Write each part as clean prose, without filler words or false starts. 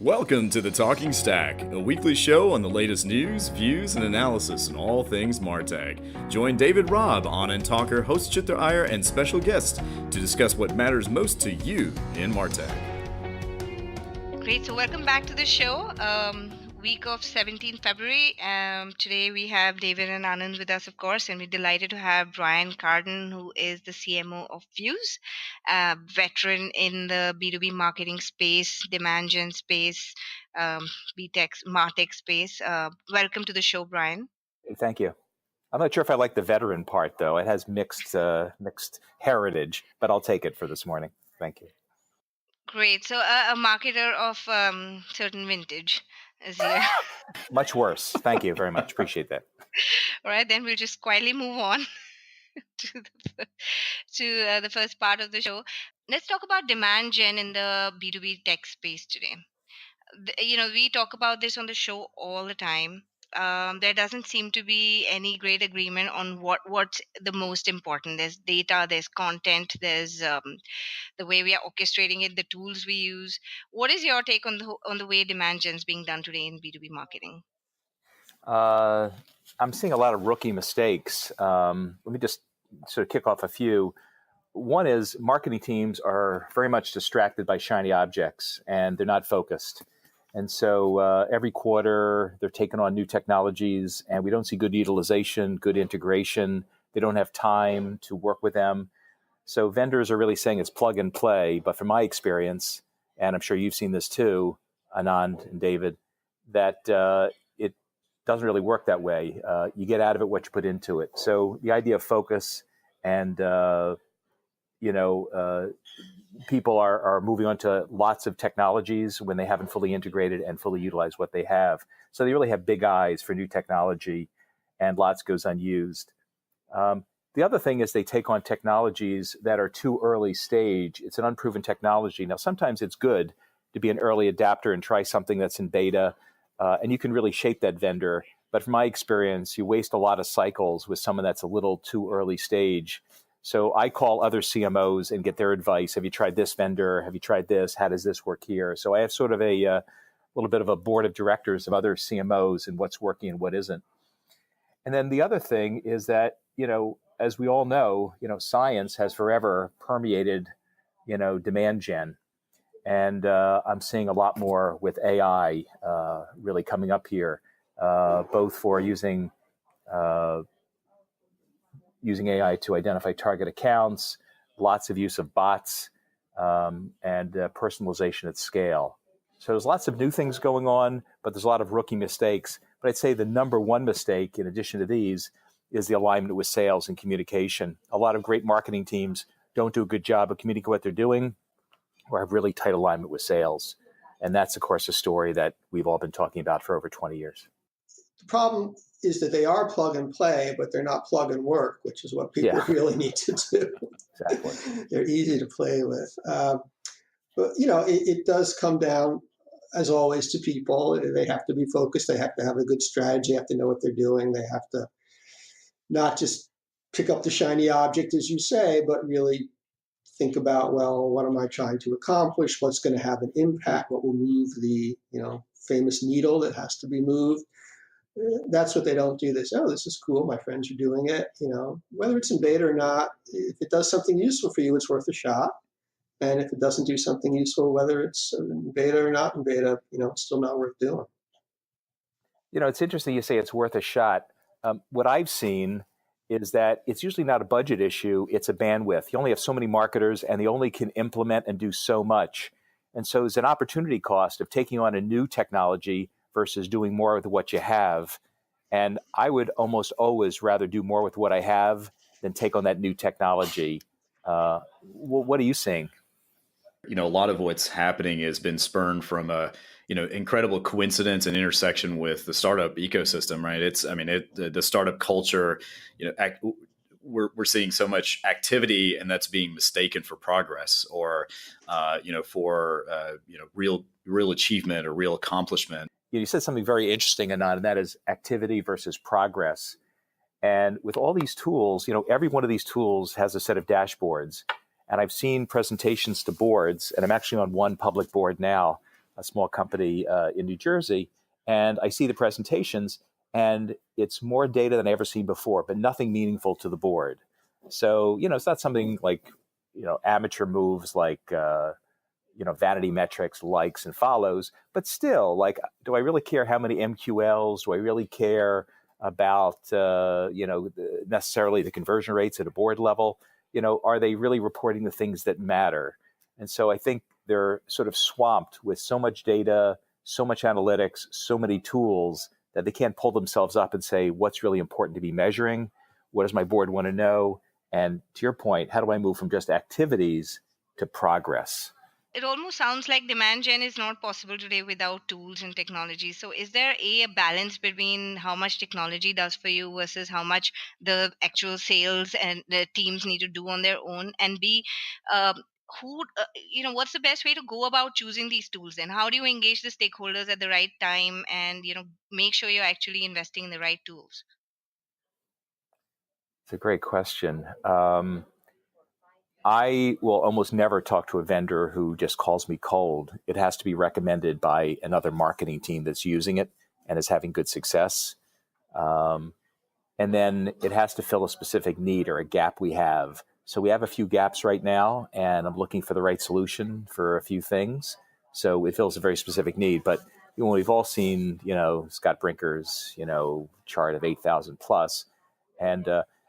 Welcome to the Talking Stack, a weekly show on the latest news, views, and analysis on all things Martech. Join David Robb, on-end talker, host Chitra Iyer, and special guests to discuss what matters most to you in Martech. Great. So welcome back to the show. Week of 17th February. Today we have David and Anand with us, of course, and we're delighted to have Brian Kardon, who is the CMO of Fuse, veteran in the B2B marketing space, demand gen space, BTech, MarTech space. Welcome to the show, Brian. Thank you. I'm not sure if I like the veteran part, though. It has mixed heritage, but I'll take it for this morning. Thank you. Great. So a marketer of certain vintage is here. Much worse. Thank you very much. Appreciate that. All right, then we'll just quietly move on to the first part of the show. Let's talk about demand gen in the B2B tech space today. We talk about this on the show all the time. There doesn't seem to be any great agreement on what's the most important. There's data, there's content, there's the way we are orchestrating it, the tools we use. What is your take on the way demand gen is being done today in B2B marketing? I'm seeing a lot of rookie mistakes. Let me just sort of kick off a few. One is marketing teams are very much distracted by shiny objects, and they're not focused. And so every quarter, they're taking on new technologies, and we don't see good utilization, good integration. They don't have time to work with them. So vendors are really saying it's plug and play. But from my experience, and I'm sure you've seen this too, Anand and David, that it doesn't really work that way. You get out of it what you put into it. So the idea of focus and, people are moving on to lots of technologies when they haven't fully integrated and fully utilized what they have. So they really have big eyes for new technology, and lots goes unused. The other thing is they take on technologies that are too early stage. It's an unproven technology. Now, sometimes it's good to be an early adapter and try something that's in beta, and you can really shape that vendor. But from my experience, you waste a lot of cycles with someone that's a little too early stage. So I call other CMOs and get their advice. Have you tried this vendor? Have you tried this? How does this work here? So I have sort of a little bit of a board of directors of other CMOs and what's working and what isn't. And then the other thing is that, as we all know, science has forever permeated, demand gen. And I'm seeing a lot more with AI really coming up here, both for using AI to identify target accounts, lots of use of bots, and personalization at scale. So there's lots of new things going on, but there's a lot of rookie mistakes. But I'd say the number one mistake, in addition to these, is the alignment with sales and communication. A lot of great marketing teams don't do a good job of communicating what they're doing or have really tight alignment with sales. And that's, of course, a story that we've all been talking about for over 20 years. The problem is that they are plug and play, but they're not plug and work, which is what people really need to do. Exactly. They're easy to play with. But, it does come down, as always, to people. They have to be focused. They have to have a good strategy. They have to know what they're doing. They have to not just pick up the shiny object, as you say, but really think about, well, what am I trying to accomplish? What's going to have an impact? What will move the, famous needle that has to be moved? That's what they don't do. They say, oh, this is cool. My friends are doing it. Whether it's in beta or not, if it does something useful for you, it's worth a shot. And if it doesn't do something useful, whether it's in beta or not in beta, it's still not worth doing. It's interesting you say it's worth a shot. What I've seen is that it's usually not a budget issue. It's a bandwidth. You only have so many marketers, and they only can implement and do so much. And so there's an opportunity cost of taking on a new technology versus doing more with what you have. And I would almost always rather do more with what I have than take on that new technology. What are you seeing? A lot of what's happening has been spurned from a, incredible coincidence and intersection with the startup ecosystem, right? The startup culture, we're seeing so much activity, and that's being mistaken for progress or, for real achievement or real accomplishment. You said something very interesting, Anand, and that is activity versus progress. And with all these tools, every one of these tools has a set of dashboards. And I've seen presentations to boards, and I'm actually on one public board now, a small company in New Jersey, and I see the presentations, and it's more data than I ever seen before, but nothing meaningful to the board. So, it's not something like, amateur moves like, vanity metrics, likes and follows, but still, like, do I really care how many MQLs? Do I really care about, necessarily the conversion rates at a board level? Are they really reporting the things that matter? And so I think they're sort of swamped with so much data, so much analytics, so many tools that they can't pull themselves up and say, what's really important to be measuring? What does my board want to know? And to your point, how do I move from just activities to progress? It almost sounds like demand gen is not possible today without tools and technology. So, is there a balance between how much technology does for you versus how much the actual sales and the teams need to do on their own? And B, um, what's the best way to go about choosing these tools? And how do you engage the stakeholders at the right time and make sure you're actually investing in the right tools? It's a great question. I will almost never talk to a vendor who just calls me cold. It has to be recommended by another marketing team that's using it and is having good success. Um, and then it has to fill a specific need or a gap we have. So we have a few gaps right now, and I'm looking for the right solution for a few things. So it fills a very specific need. But we've all seen, Scott Brinker's, chart of 8,000 plus. And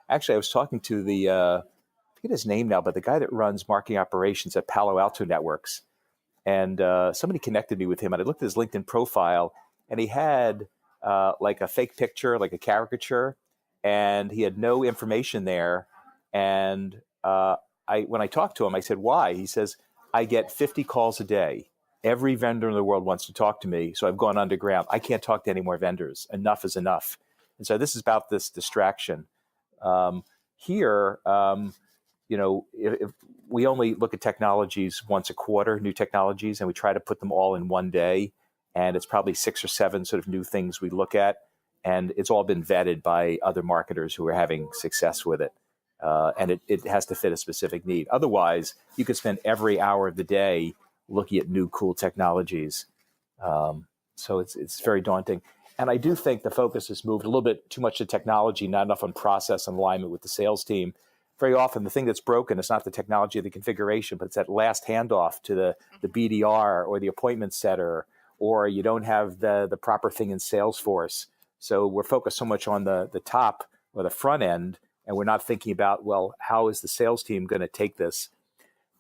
actually, I was talking to I forget his name now, but the guy that runs marketing operations at Palo Alto Networks. And somebody connected me with him, and I looked at his LinkedIn profile, and he had like a fake picture, like a caricature, and he had no information there. And when I talked to him, I said, why? He says, I get 50 calls a day. Every vendor in the world wants to talk to me, so I've gone underground. I can't talk to any more vendors. Enough is enough. And so this is about this distraction. Here, if we only look at technologies once a quarter, new technologies, and we try to put them all in one day, and it's probably 6 or 7 sort of new things we look at, and it's all been vetted by other marketers who are having success with it. And it has to fit a specific need. Otherwise, you could spend every hour of the day looking at new cool technologies. So it's very daunting. And I do think the focus has moved a little bit too much to technology, not enough on process and alignment with the sales team. Very often, the thing that's broken is not the technology or the configuration, but it's that last handoff to the BDR or the appointment setter, or you don't have the proper thing in Salesforce. So we're focused so much on the top or the front end, and we're not thinking about, well, how is the sales team going to take this?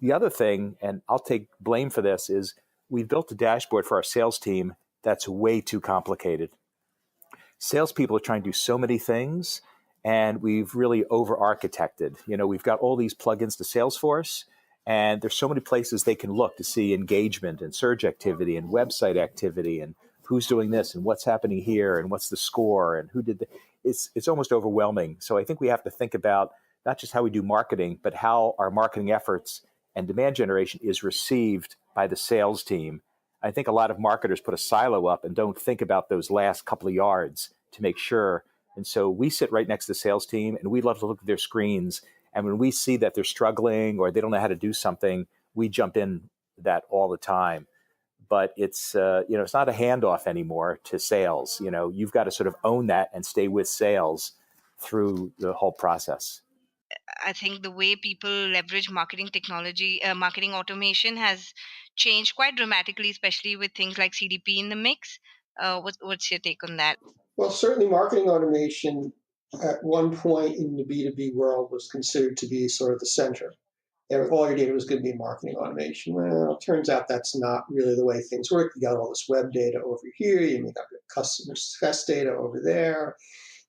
The other thing, and I'll take blame for this, is we've built a dashboard for our sales team that's way too complicated. Salespeople are trying to do so many things, and we've really over-architected. We've got all these plugins to Salesforce, and there's so many places they can look to see engagement and surge activity and website activity and who's doing this and what's happening here and what's the score and who did it's almost overwhelming. So I think we have to think about not just how we do marketing, but how our marketing efforts and demand generation is received by the sales team. I think a lot of marketers put a silo up and don't think about those last couple of yards to make sure. And so we sit right next to the sales team, and we love to look at their screens. And when we see that they're struggling or they don't know how to do something, we jump in that all the time. But it's it's not a handoff anymore to sales. You've got to sort of own that and stay with sales through the whole process. I think the way people leverage marketing technology, marketing automation has changed quite dramatically, especially with things like CDP in the mix. What's your take on that? Well, certainly marketing automation at one point in the B2B world was considered to be sort of the center. All your data was going to be marketing automation. Well, it turns out that's not really the way things work. You got all this web data over here. You got your customer success data over there.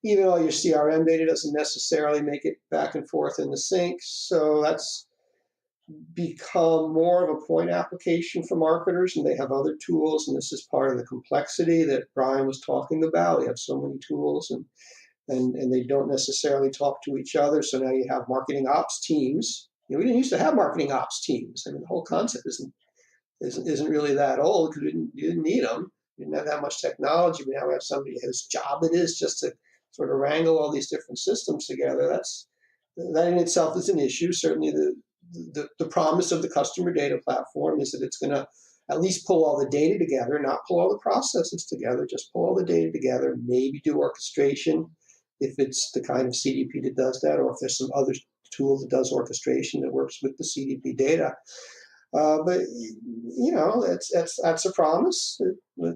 Even all your CRM data doesn't necessarily make it back and forth in the sync. So that's become more of a point application for marketers, and they have other tools. And this is part of the complexity that Brian was talking about. You have so many tools, and they don't necessarily talk to each other. So now you have marketing ops teams. We didn't used to have marketing ops teams. I mean, the whole concept isn't really that old because you didn't need them. You didn't have that much technology. But now we have somebody whose job it is just to sort of wrangle all these different systems together. That in itself is an issue. Certainly, the promise of the customer data platform is that it's going to at least pull all the data together, not pull all the processes together, just pull all the data together, maybe do orchestration if it's the kind of CDP that does that, or if there's some other tool that does orchestration that works with the CDP data. But that's a promise.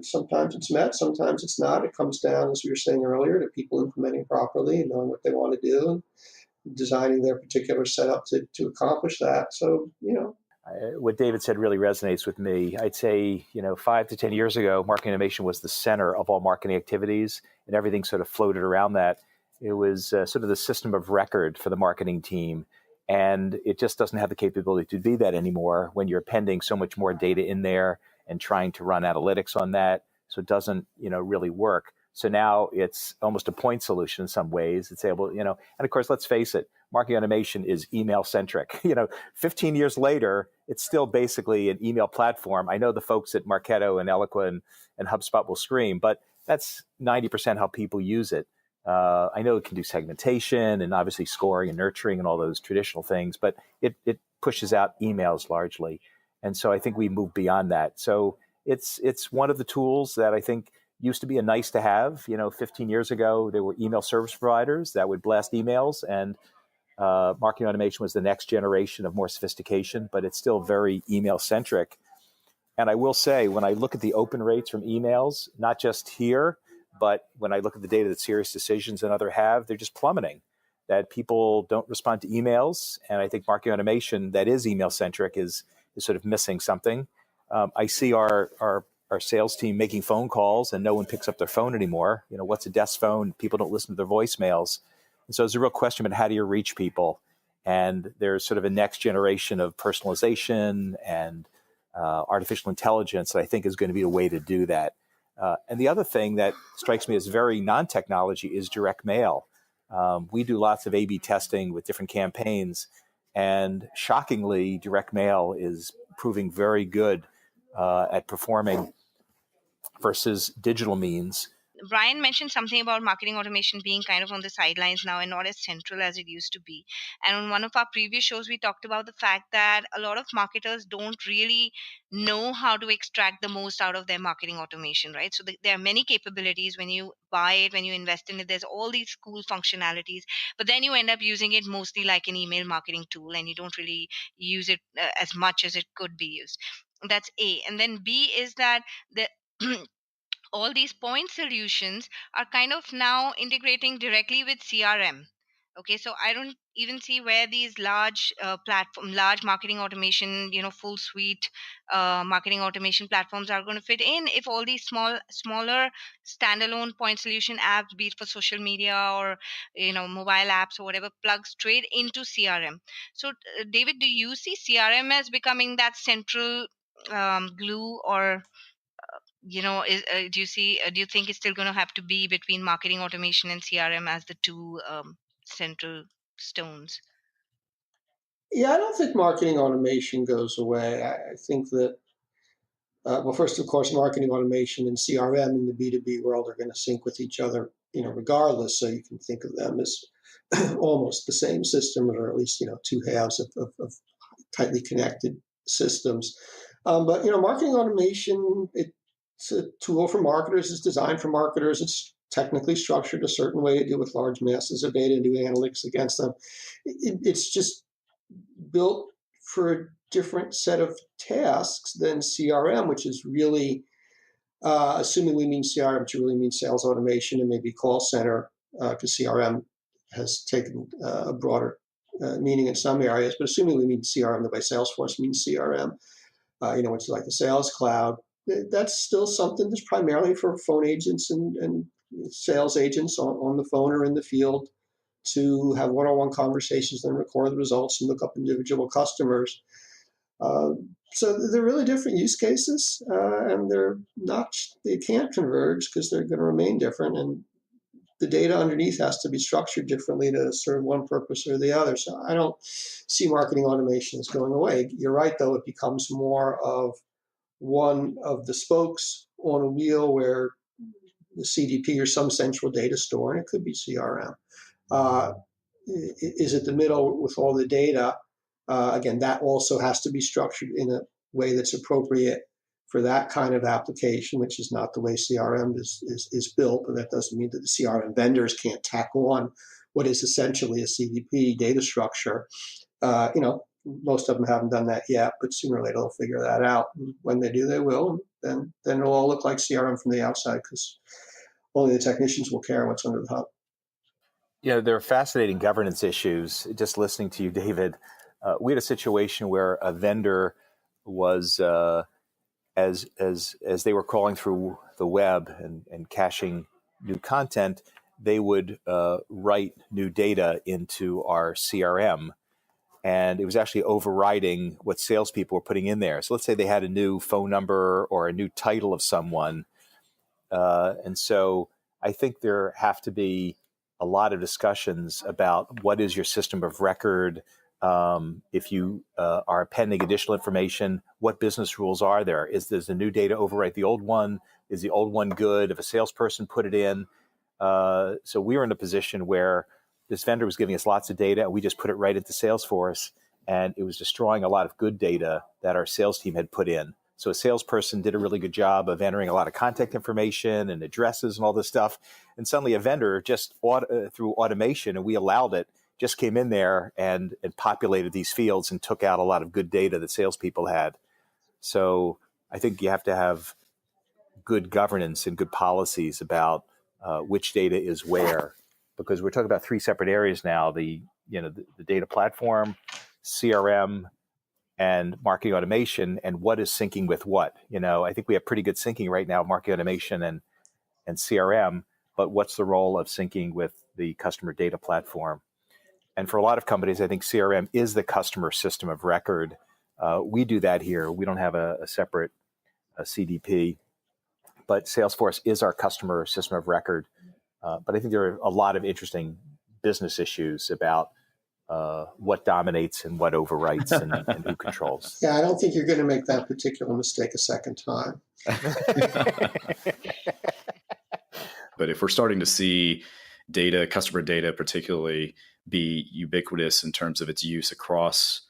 Sometimes it's met, sometimes it's not. It comes down, as we were saying earlier, to people implementing properly and knowing what they want to do and designing their particular setup to accomplish that. So, what David said really resonates with me. I'd say, 5 to 10 years ago, marketing automation was the center of all marketing activities, and everything sort of floated around that. It was sort of the system of record for the marketing team. And it just doesn't have the capability to be that anymore when you're appending so much more data in there and trying to run analytics on that. So it doesn't, really work. So now it's almost a point solution in some ways. It's able, and of course, let's face it, marketing automation is email centric. 15 years later, it's still basically an email platform. I know the folks at Marketo and Eloqua and HubSpot will scream, but that's 90% how people use it. I know it can do segmentation and obviously scoring and nurturing and all those traditional things, but it pushes out emails largely. And so I think we move beyond that. So it's one of the tools that I think used to be a nice to have. 15 years ago, there were email service providers that would blast emails, and marketing automation was the next generation of more sophistication, but it's still very email centric. And I will say, when I look at the open rates from emails, not just here, but when I look at the data that Serious Decisions and other have, they're just plummeting. That people don't respond to emails. And I think marketing automation that is email centric is sort of missing something. I see our sales team making phone calls and no one picks up their phone anymore. What's a desk phone? People don't listen to their voicemails. And so there's a real question about how do you reach people? And there's sort of a next generation of personalization and artificial intelligence that I think is going to be a way to do that. And the other thing that strikes me as very non-technology is direct mail. We do lots of A/B testing with different campaigns, and shockingly, direct mail is proving very good at performing versus digital means. Brian mentioned something about marketing automation being kind of on the sidelines now and not as central as it used to be. And on one of our previous shows, we talked about the fact that a lot of marketers don't really know how to extract the most out of their marketing automation, right? So there are many capabilities when you buy it, when you invest in it, there's all these cool functionalities, but then you end up using it mostly like an email marketing tool and you don't really use it as much as it could be used. That's A. And then B is that the all these point solutions are kind of now integrating directly with CRM. Okay, so I don't even see where these large large marketing automation, full suite marketing automation platforms are going to fit in if all these smaller standalone point solution apps, be it for social media or mobile apps or whatever, plug straight into CRM. So, David, do you see CRM as becoming that central glue, or do you think it's still going to have to be between marketing automation and CRM as the two central stones? Yeah, I don't think marketing automation goes away. I think that, first, of course, marketing automation and CRM in the B2B world are going to sync with each other, regardless. So you can think of them as almost the same system, or at least, two halves of tightly connected systems. But, marketing automation, it's a tool for marketers. It's designed for marketers. It's technically structured a certain way to deal with large masses of data and do analytics against them. It's just built for a different set of tasks than CRM, which is really, assuming we mean CRM, which really means sales automation and maybe call center, because CRM has taken a broader meaning in some areas. But assuming we mean CRM the way Salesforce means CRM, which is like the Sales Cloud, that's still something that's primarily for phone agents and sales agents on the phone or in the field to have one-on-one conversations and record the results and look up individual customers. So they're really different use cases, and they can't converge because they're going to remain different. And the data underneath has to be structured differently to serve one purpose or the other. So I don't see marketing automation as going away. You're right, though, it becomes more of one of the spokes on a wheel where the CDP or some central data store, and it could be CRM, is at the middle with all the data. Again, that also has to be structured in a way that's appropriate for that kind of application, which is not the way CRM is built, but that doesn't mean that the CRM vendors can't tack on what is essentially a CDP data structure. Most of them haven't done that yet, but sooner or later they'll figure that out. And when they do, they will. And then it'll all look like CRM from the outside, because only the technicians will care what's under the hood. There are fascinating governance issues. Just listening to you, David, we had a situation where a vendor was, as they were crawling through the web and caching new content, they would write new data into our CRM. And it was actually overriding what salespeople were putting in there. So let's say they had a new phone number or a new title of someone. And so I think there have to be a lot of discussions about what is your system of record. If you are appending additional information, what business rules are there? Is the new data overwrite the old one? Is the old one good if a salesperson put it in? So we were in a position where this vendor was giving us lots of data, and we just put it right into Salesforce, and it was destroying a lot of good data that our sales team had put in. So a salesperson did a really good job of entering a lot of contact information and addresses and all this stuff. And suddenly a vendor just through automation, and we allowed it, just came in there and populated these fields and took out a lot of good data that salespeople had. So I think you have to have good governance and good policies about which data is where, because we're talking about three separate areas now: the data platform, CRM, and marketing automation, and what is syncing with what. I think we have pretty good syncing right now, marketing automation and CRM, but what's the role of syncing with the customer data platform? And for a lot of companies, I think CRM is the customer system of record. We do that here. We don't have a separate CDP, but Salesforce is our customer system of record. But I think there are a lot of interesting business issues about what dominates and what overwrites and who controls. Yeah, I don't think you're going to make that particular mistake a second time. But if we're starting to see data, customer data particularly, be ubiquitous in terms of its use across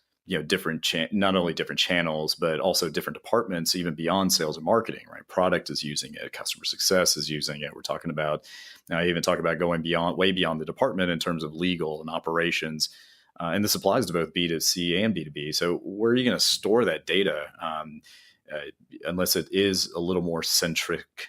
different not only different channels, but also different departments, even beyond sales and marketing, right? Product is using it, customer success is using it. We're talking about, now I even talk about going way beyond the department in terms of legal and operations. And this applies to both B2C and B2B. So where are you going to store that data? Unless it is a little more centric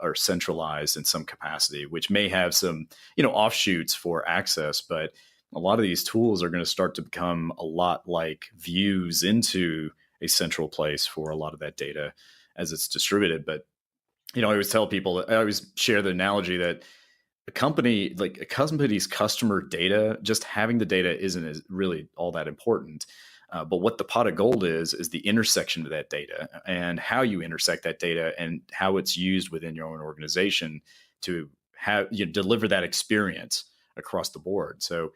or centralized in some capacity, which may have some, offshoots for access, but a lot of these tools are going to start to become a lot like views into a central place for a lot of that data as it's distributed. But, I always tell people, I always share the analogy that a company's customer data, just having the data isn't really all that important. But what the pot of gold is the intersection of that data and how you intersect that data and how it's used within your own organization to have deliver that experience across the board. So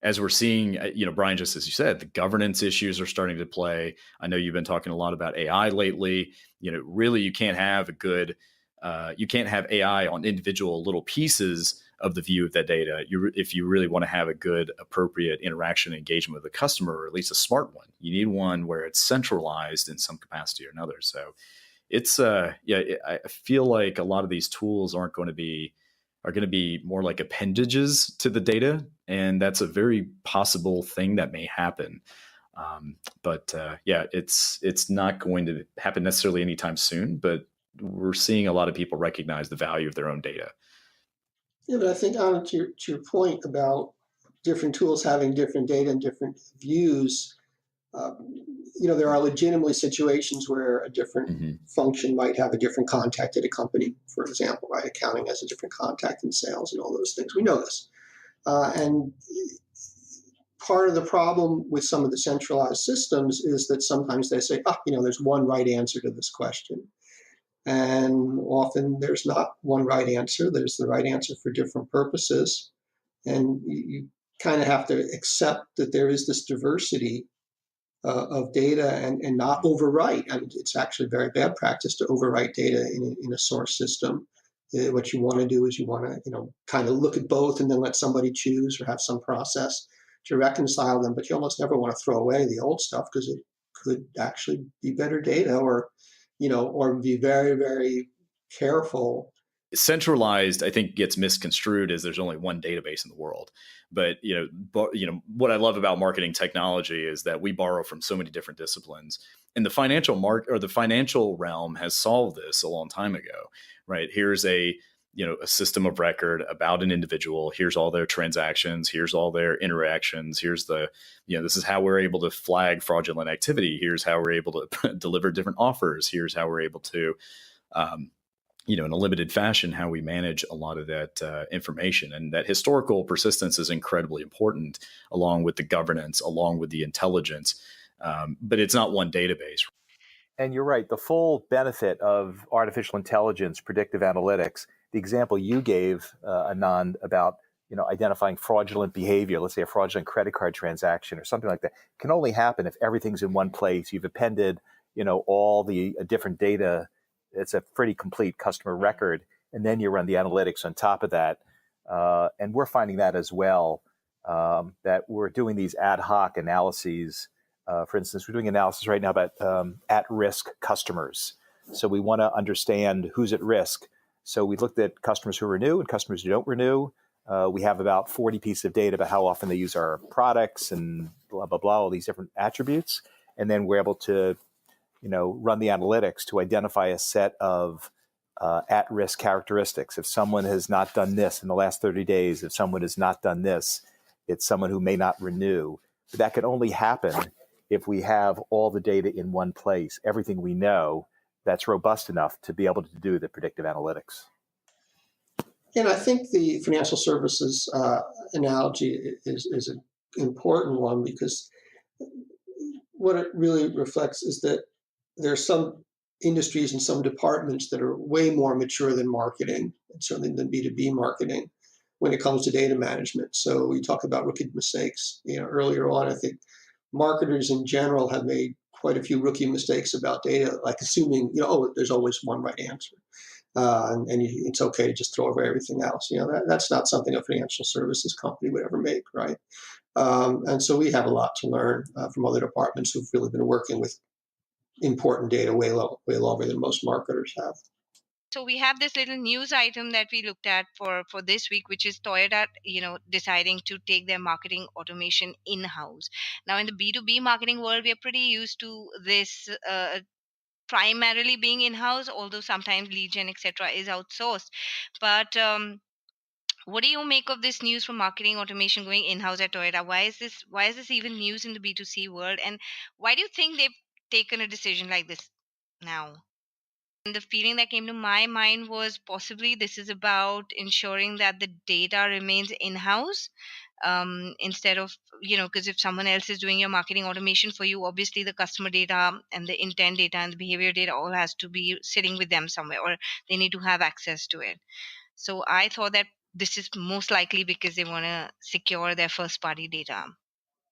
as we're seeing, Brian, just as you said, the governance issues are starting to play. I know you've been talking a lot about AI lately. Really, you can't have you can't have AI on individual little pieces of the view of that data. If you really want to have a good, appropriate interaction and engagement with the customer, or at least a smart one, you need one where it's centralized in some capacity or another. So it's, I feel like a lot of these tools are going to be more like appendages to the data. And that's a very possible thing that may happen. But it's not going to happen necessarily anytime soon, but we're seeing a lot of people recognize the value of their own data. Yeah, but I think to your point about different tools having different data and different views, there are legitimately situations where a different function might have a different contact at a company, for example, right? Accounting has a different contact in sales and all those things. We know this. And part of the problem with some of the centralized systems is that sometimes they say, there's one right answer to this question. And often there's not one right answer. There's the right answer for different purposes. And you kind of have to accept that there is this diversity of data and not overwrite. I mean, it's actually very bad practice to overwrite data in a source system. What you want to do is you want to, kind of look at both and then let somebody choose or have some process to reconcile them. But you almost never want to throw away the old stuff because it could actually be better data, or or be very, very careful. Centralized, I think, gets misconstrued as there's only one database in the world. But what I love about marketing technology is that we borrow from so many different disciplines, and the financial realm has solved this a long time ago. Right? Here's a system of record about an individual. Here's all their transactions. Here's all their interactions. Here's this is how we're able to flag fraudulent activity. Here's how we're able to deliver different offers. Here's how we're able to in a limited fashion, how we manage a lot of that information. And that historical persistence is incredibly important, along with the governance, along with the intelligence. But it's not one database. And you're right. The full benefit of artificial intelligence, predictive analytics, the example you gave, Anand, about identifying fraudulent behavior, let's say a fraudulent credit card transaction or something like that, can only happen if everything's in one place. You've appended, all the different data. It's a pretty complete customer record. And then you run the analytics on top of that. And we're finding that as well, that we're doing these ad hoc analyses. For instance, we're doing analysis right now about at-risk customers. So we want to understand who's at risk. So we looked at customers who renew and customers who don't renew. We have about 40 pieces of data about how often they use our products and blah, blah, blah, all these different attributes. And then we're able to run the analytics to identify a set of at-risk characteristics. If someone has not done this in the last 30 days, if someone has not done this, it's someone who may not renew. But that can only happen if we have all the data in one place, everything we know that's robust enough to be able to do the predictive analytics. And I think the financial services analogy is an important one, because what it really reflects is that there are some industries and some departments that are way more mature than marketing, and certainly than B2B marketing, when it comes to data management. So we talk about rookie mistakes. Earlier on, I think marketers in general have made quite a few rookie mistakes about data, like assuming, there's always one right answer. It's okay to just throw away everything else. That's not something a financial services company would ever make, right? And so we have a lot to learn from other departments who've really been working with important data way longer than most marketers have. So we have this little news item that we looked at for this week, which is Toyota, deciding to take their marketing automation in-house. Now, in the B2B marketing world, we are pretty used to this primarily being in-house, although sometimes lead gen, etc., is outsourced. But what do you make of this news from marketing automation going in-house at Toyota? Why is this even news in the B2C world? And why do you think they've taken a decision like this now? And the feeling that came to my mind was possibly this is about ensuring that the data remains in-house, instead of, because if someone else is doing your marketing automation for you, obviously the customer data and the intent data and the behavior data all has to be sitting with them somewhere, or they need to have access to it. So I thought that this is most likely because they want to secure their first party data.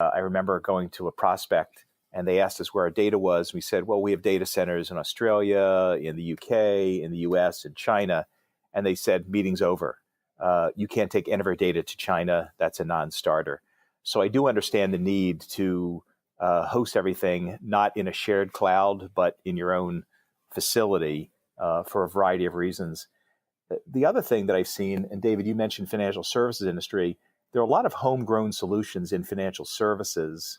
I remember going to a prospect and they asked us where our data was. We said, well, we have data centers in Australia, in the UK, in the US, and China. And they said, meeting's over. You can't take any of our data to China. That's a non-starter. So I do understand the need to host everything, not in a shared cloud, but in your own facility for a variety of reasons. The other thing that I've seen, and David, you mentioned financial services industry, there are a lot of homegrown solutions in financial services,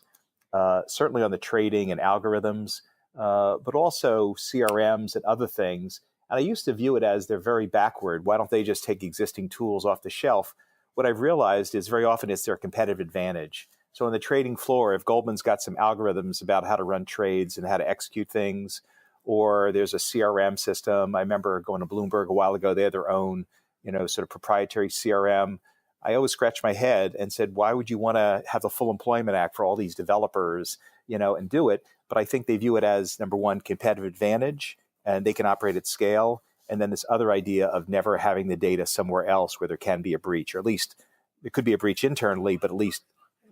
certainly on the trading and algorithms, but also CRMs and other things. And I used to view it as they're very backward. Why don't they just take existing tools off the shelf? What I've realized is very often it's their competitive advantage. So on the trading floor, if Goldman's got some algorithms about how to run trades and how to execute things, or there's a CRM system. I remember going to Bloomberg a while ago. They had their own, sort of proprietary CRM. I always scratched my head and said, why would you want to have the Full Employment Act for all these developers, and do it? But I think they view it as, number one, competitive advantage, and they can operate at scale. And then this other idea of never having the data somewhere else where there can be a breach, or at least there could be a breach internally, but at least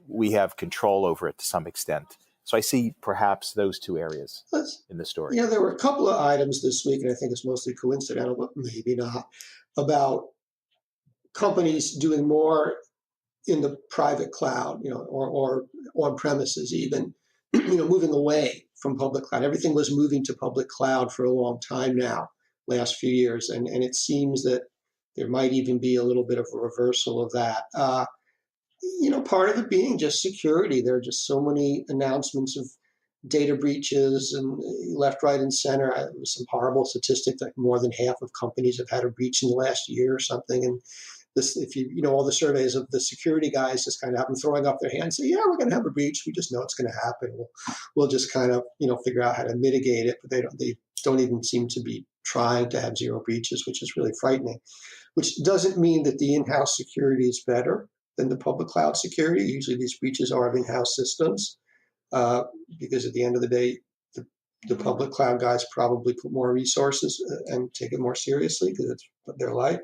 we have control over it to some extent. So I see perhaps those two areas in the story. There were a couple of items this week, and I think it's mostly coincidental, but maybe not, about companies doing more in the private cloud, or on premises even, moving away from public cloud. Everything was moving to public cloud for a long time now, last few years, and it seems that there might even be a little bit of a reversal of that. Part of it being just security. There are just so many announcements of data breaches and left, right, and center. It was some horrible statistic that more than half of companies have had a breach in the last year or something. And this, if all the surveys of the security guys just kind of have them throwing up their hands, say, yeah, we're going to have a breach. We just know it's going to happen. We'll just kind of figure out how to mitigate it. But they don't even seem to be trying to have zero breaches, which is really frightening. Which doesn't mean that the in-house security is better than the public cloud security. Usually these breaches are of in-house systems, because at the end of the day, the public cloud guys probably put more resources and take it more seriously because it's their life.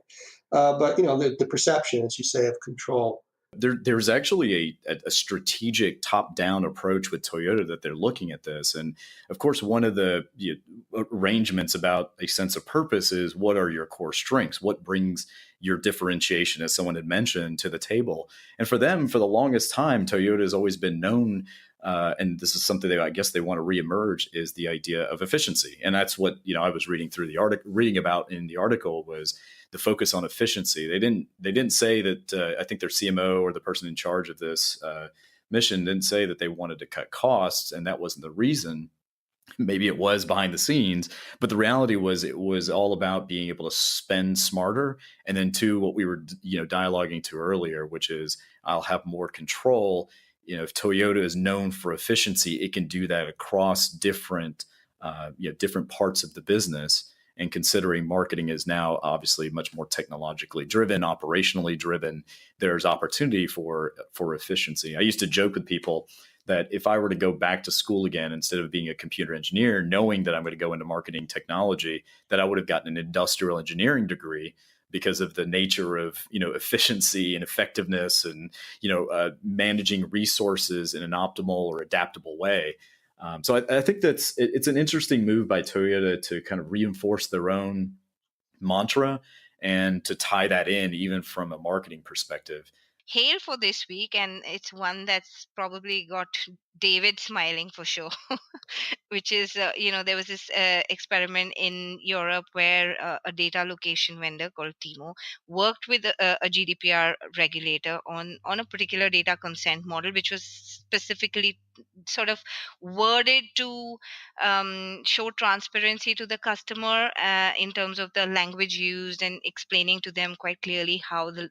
But the perception, as you say, of control. There's actually a strategic top-down approach with Toyota that they're looking at this. And of course, one of the arrangements about a sense of purpose is, what are your core strengths? What brings your differentiation, as someone had mentioned, to the table? And for them, for the longest time, Toyota has always been known, and this is something that I guess they want to reemerge, is the idea of efficiency. And that's what I was reading about in the article, was the focus on efficiency. They didn't say that. I think their CMO, or the person in charge of this mission, didn't say that they wanted to cut costs, and that wasn't the reason. Maybe it was behind the scenes, but the reality was it was all about being able to spend smarter. And then two, what we were dialoguing to earlier, which is, I'll have more control. If Toyota is known for efficiency, it can do that across different parts of the business. And considering marketing is now obviously much more technologically driven, operationally driven, there's opportunity for efficiency. I used to joke with people that if I were to go back to school again, instead of being a computer engineer, knowing that I'm going to go into marketing technology, that I would have gotten an industrial engineering degree, because of the nature of efficiency and effectiveness, and managing resources in an optimal or adaptable way. So I think it's an interesting move by Toyota to kind of reinforce their own mantra and to tie that in, even from a marketing perspective. Hail for this week, and it's one that's probably got David smiling for sure. Which is, there was this experiment in Europe where a data location vendor called Timo worked with a GDPR regulator on a particular data consent model, which was specifically sort of worded to show transparency to the customer in terms of the language used, and explaining to them quite clearly how the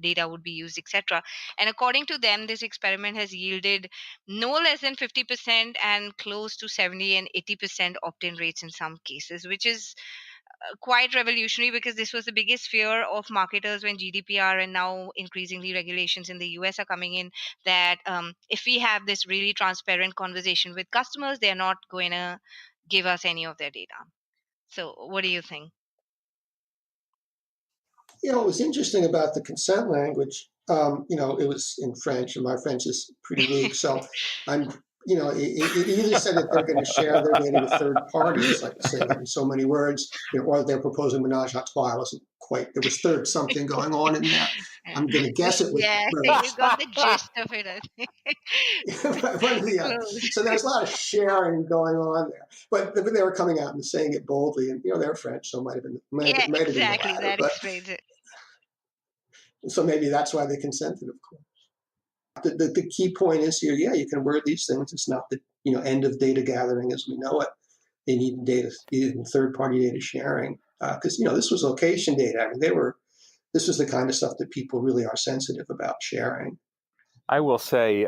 data would be used, etc. And according to them, this experiment has yielded no less than 50% and close to 70 and 80% opt-in rates in some cases, which is quite revolutionary, because this was the biggest fear of marketers when GDPR and now increasingly regulations in the US are coming in, that if we have this really transparent conversation with customers, they're not going to give us any of their data. So what do you think? What was interesting about the consent language, it was in French, and my French is pretty weak. So it either said that they're going to share their data with third parties, like saying it in so many words, or they're proposing menage a trois. I wasn't quite, there was third something going on in there. I'm going to guess it was. Yeah, you got the gist of it, I think. One of the other. So there's a lot of sharing going on there, but they were coming out and saying it boldly, and they're French, so it might have been exactly, the latter, that explains it. So maybe that's why they consented, of course. The key point is here, you can word these things. It's not the end of data gathering as we know it. They need data, even third-party data sharing, because this was location data. I mean, this was the kind of stuff that people really are sensitive about sharing. I will say,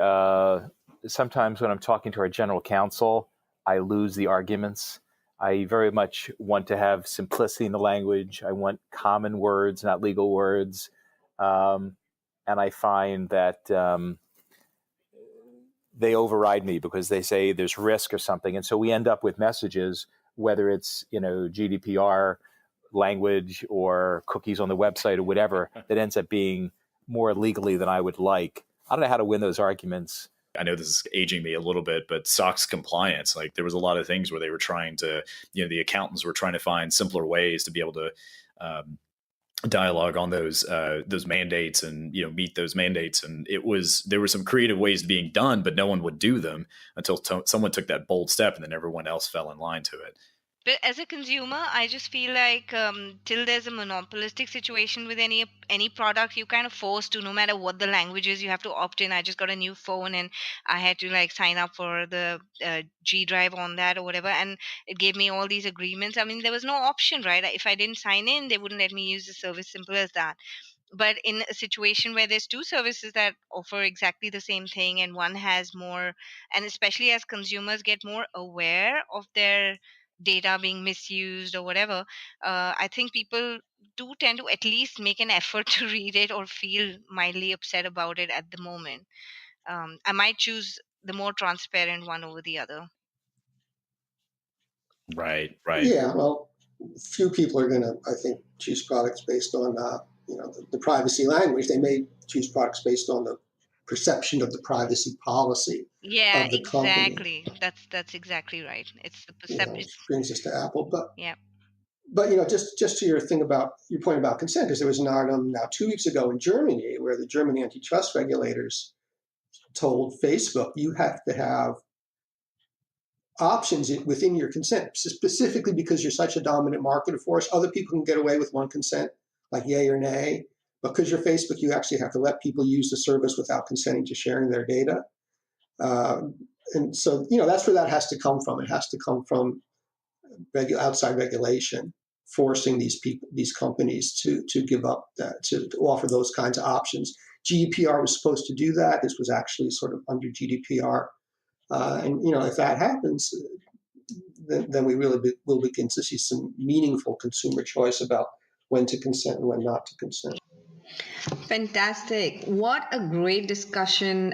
sometimes when I'm talking to our general counsel, I lose the arguments. I very much want to have simplicity in the language. I want common words, not legal words. And I find that they override me because they say there's risk or something. And so we end up with messages, whether it's, GDPR language or cookies on the website or whatever, that ends up being more legally than I would like. I don't know how to win those arguments. I know this is aging me a little bit, but SOX compliance, like there was a lot of things where they were trying to, the accountants were trying to find simpler ways to be able to dialogue on those mandates and meet those mandates. And there were some creative ways being done, but no one would do them until someone took that bold step, and then everyone else fell in line to it. But as a consumer, I just feel like till there's a monopolistic situation with any product, you kind of forced to, no matter what the language is, you have to opt in. I just got a new phone and I had to like sign up for the G Drive on that or whatever, and it gave me all these agreements. I mean, there was no option, right? If I didn't sign in, they wouldn't let me use the service. Simple as that. But in a situation where there's two services that offer exactly the same thing, and one has more, and especially as consumers get more aware of their data being misused or whatever, I think people do tend to at least make an effort to read it or feel mildly upset about it at the moment. I might choose the more transparent one over the other. Right. Yeah, well, few people are going to, I think, choose products based on the privacy language. They may choose products based on the perception of the privacy policy Yeah, of the company. exactly. That's exactly right. It's the Which perception. brings us to Apple, Yeah. but just to your point about consent, because there was an item now 2 weeks ago in Germany where the German antitrust regulators told Facebook you have to have options within your consent, specifically because you're such a dominant market force. Other people can get away with one consent, like yay or nay. Because you're Facebook, you actually have to let people use the service without consenting to sharing their data. And so, that's where that has to come from. It has to come from outside regulation, forcing these companies to give up that, to offer those kinds of options. GDPR was supposed to do that. This was actually sort of under GDPR. And if that happens, then we really will begin to see some meaningful consumer choice about when to consent and when not to consent. Fantastic. What a great discussion,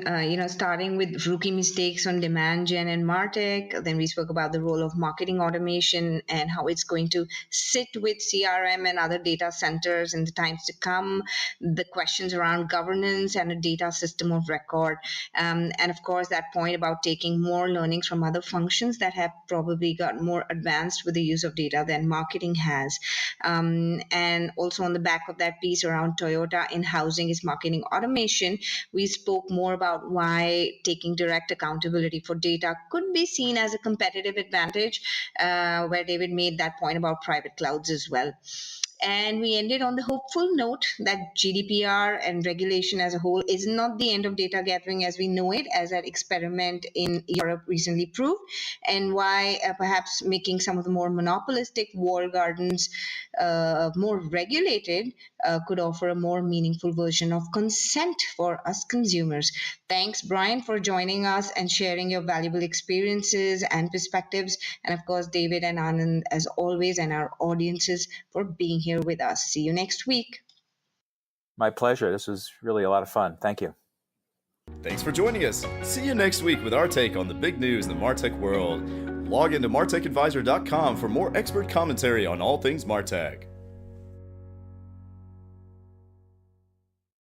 starting with rookie mistakes on demand gen and MarTech. Then we spoke about the role of marketing automation and how it's going to sit with CRM and other data centers in the times to come, the questions around governance and a data system of record. And of course, that point about taking more learnings from other functions that have probably got more advanced with the use of data than marketing has. And also on the back of that piece around Toyota in housing is marketing automation, we spoke more about why taking direct accountability for data could be seen as a competitive advantage, where David made that point about private clouds as well. And we ended on the hopeful note that GDPR and regulation as a whole is not the end of data gathering as we know it, as that experiment in Europe recently proved, and why perhaps making some of the more monopolistic walled gardens more regulated could offer a more meaningful version of consent for us consumers. Thanks, Brian, for joining us and sharing your valuable experiences and perspectives. And of course, David and Anand, as always, and our audiences for being here with us. See you next week. My pleasure. This was really a lot of fun. Thank you. Thanks for joining us. See you next week with our take on the big news in the MarTech world. Log into martechadvisor.com for more expert commentary on all things MarTech.